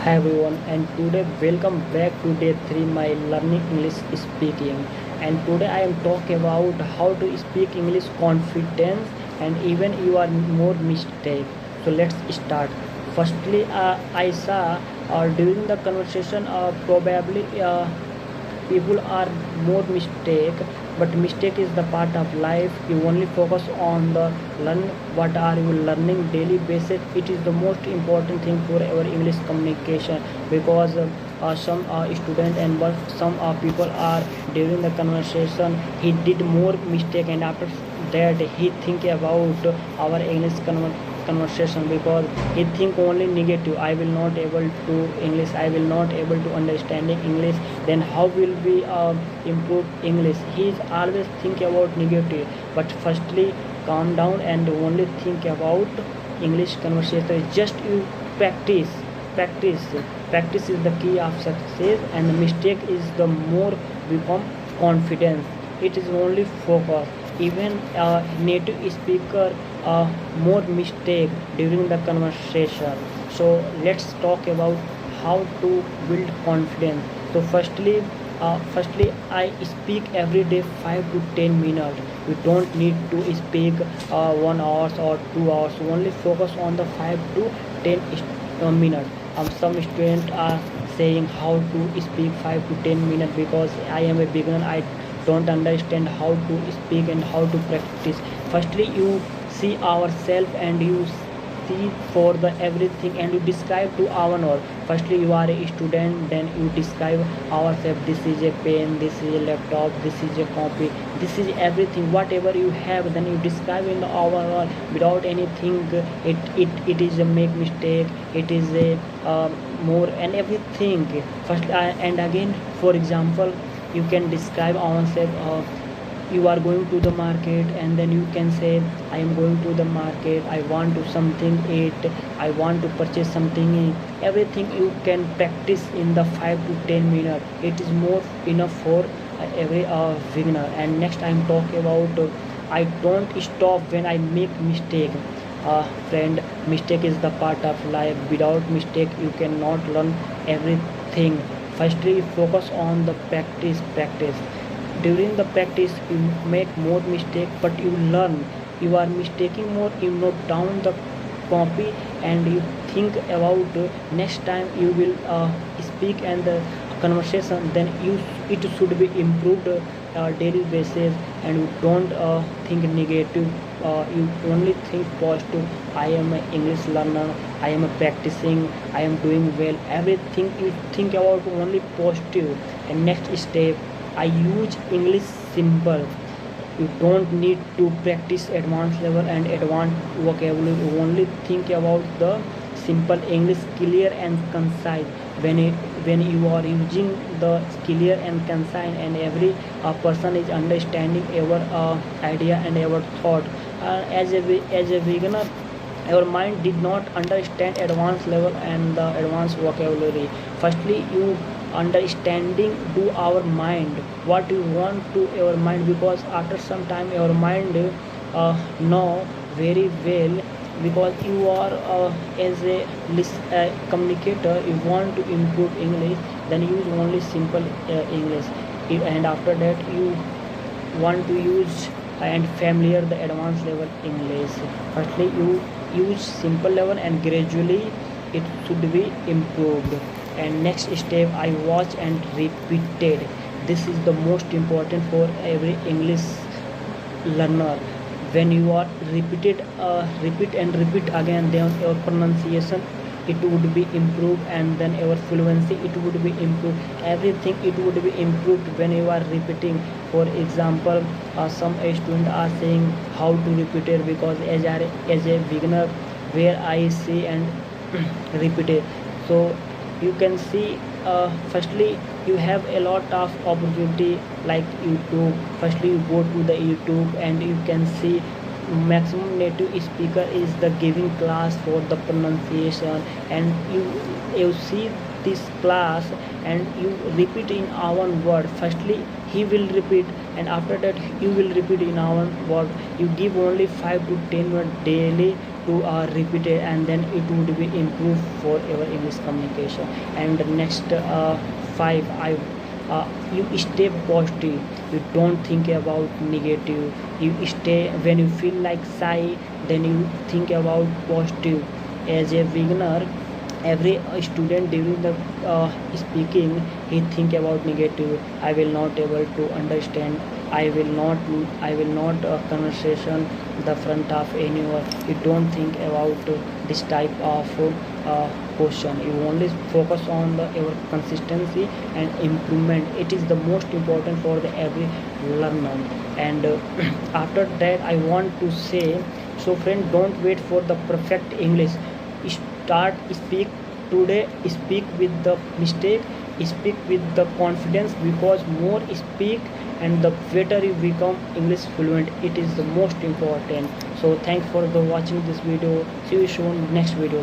Hi everyone, and today welcome back to day 3 my learning English speaking. And today I am talking about how to speak English confidence and even you are more mistake. So let's start. Firstly, I saw during the conversation probably people are more mistake, but mistake is the part of life. You only focus on the learn what are you learning daily basis. It is the most important thing for our English communication, because some student and but some people are during the conversation he did more mistake, and after that he think about our English conversation, because he think only negative. I will not able to English, I will not able to understanding English, then how will we improve English. He is always think about negative. But firstly, calm down and only think about English conversation. Just you practice, practice. Practice is the key of success, and the mistake is the more become confidence. It is only focus. Even a native speaker more mistake during the conversation. So let's talk about how to build confidence. So firstly I speak every day 5 to 10 minutes. You don't need to speak 1 hour or 2 hours. Only focus on the 5 to 10 minutes. Some students are saying how to speak 5 to 10 minutes, because I am a beginner, I don't understand how to speak and how to practice. Firstly you see ourselves and you see for the everything, and you describe to our knowledge. Firstly you are a student, then you describe ourselves. This is a pen, this is a laptop, this is a copy, this is everything whatever you have, then you describe in the overall without anything. It is a make mistake, it is a more and everything. First and again, for example, you can describe ourselves. You are going to the market, and then you can say I am going to the market, I want to something eat, I want to purchase something. Everything you can practice in the 5 to 10 minutes. It is more enough for every beginner. And next I am talking about I don't stop when I make mistake. Friend, mistake is the part of life. Without mistake you cannot learn everything. Firstly focus on the practice. During the practice you make more mistake, but you learn. You are mistaking more, you note down the copy, and you think about next time you will speak and the conversation, then you it should be improved daily basis. And you don't think negative, you only think positive. I am an English learner, I am practicing, I am doing well. Everything you think about only positive. And next step, I use English simple. You don't need to practice advanced level and advanced vocabulary. You only think about the simple English, clear and concise. When you are using the clear and concise, and every person is understanding our idea and our thought. As a beginner, our mind did not understand advanced level and the advanced vocabulary. Firstly you understanding to our mind what you want to our mind, because after some time our mind know very well. Because you are as a communicator, you want to improve English, then use only simple English. And after that you want to use and familiar the advanced level English. Firstly you use simple level, and gradually it should be improved. And next step, I watch and repeated. This is the most important for every English learner. When you are repeat and repeat again, then your pronunciation it would be improved, and then your fluency it would be improved. Everything it would be improved when you are repeating. For example, some students are saying how to repeat it, because as a beginner where I see and repeat it. So you can see, firstly you have a lot of opportunity like YouTube. Firstly you go to the YouTube, and you can see maximum native speaker is the giving class for the pronunciation. And you see this class, and you repeat in our word. Firstly he will repeat, and after that you will repeat in our word. You give only 5 to 10 minutes daily to repeat it, and then it would be improved for our English communication. And next five, you stay positive. You don't think about negative. You stay when you feel like shy, then you think about positive. As a beginner, every student during the speaking, he think about negative. I will not able to understand. I will not conversation the front of anyone. You don't think about this type of question. You only focus on the your consistency and improvement. It is the most important for the every learner. And after that, I want to say, so friend, don't wait for the perfect English. Start speak today. Speak with the mistake. Speak with the confidence, because more speak and the better you become English fluent. It is the most important. So thanks for the watching this video. See you soon next video.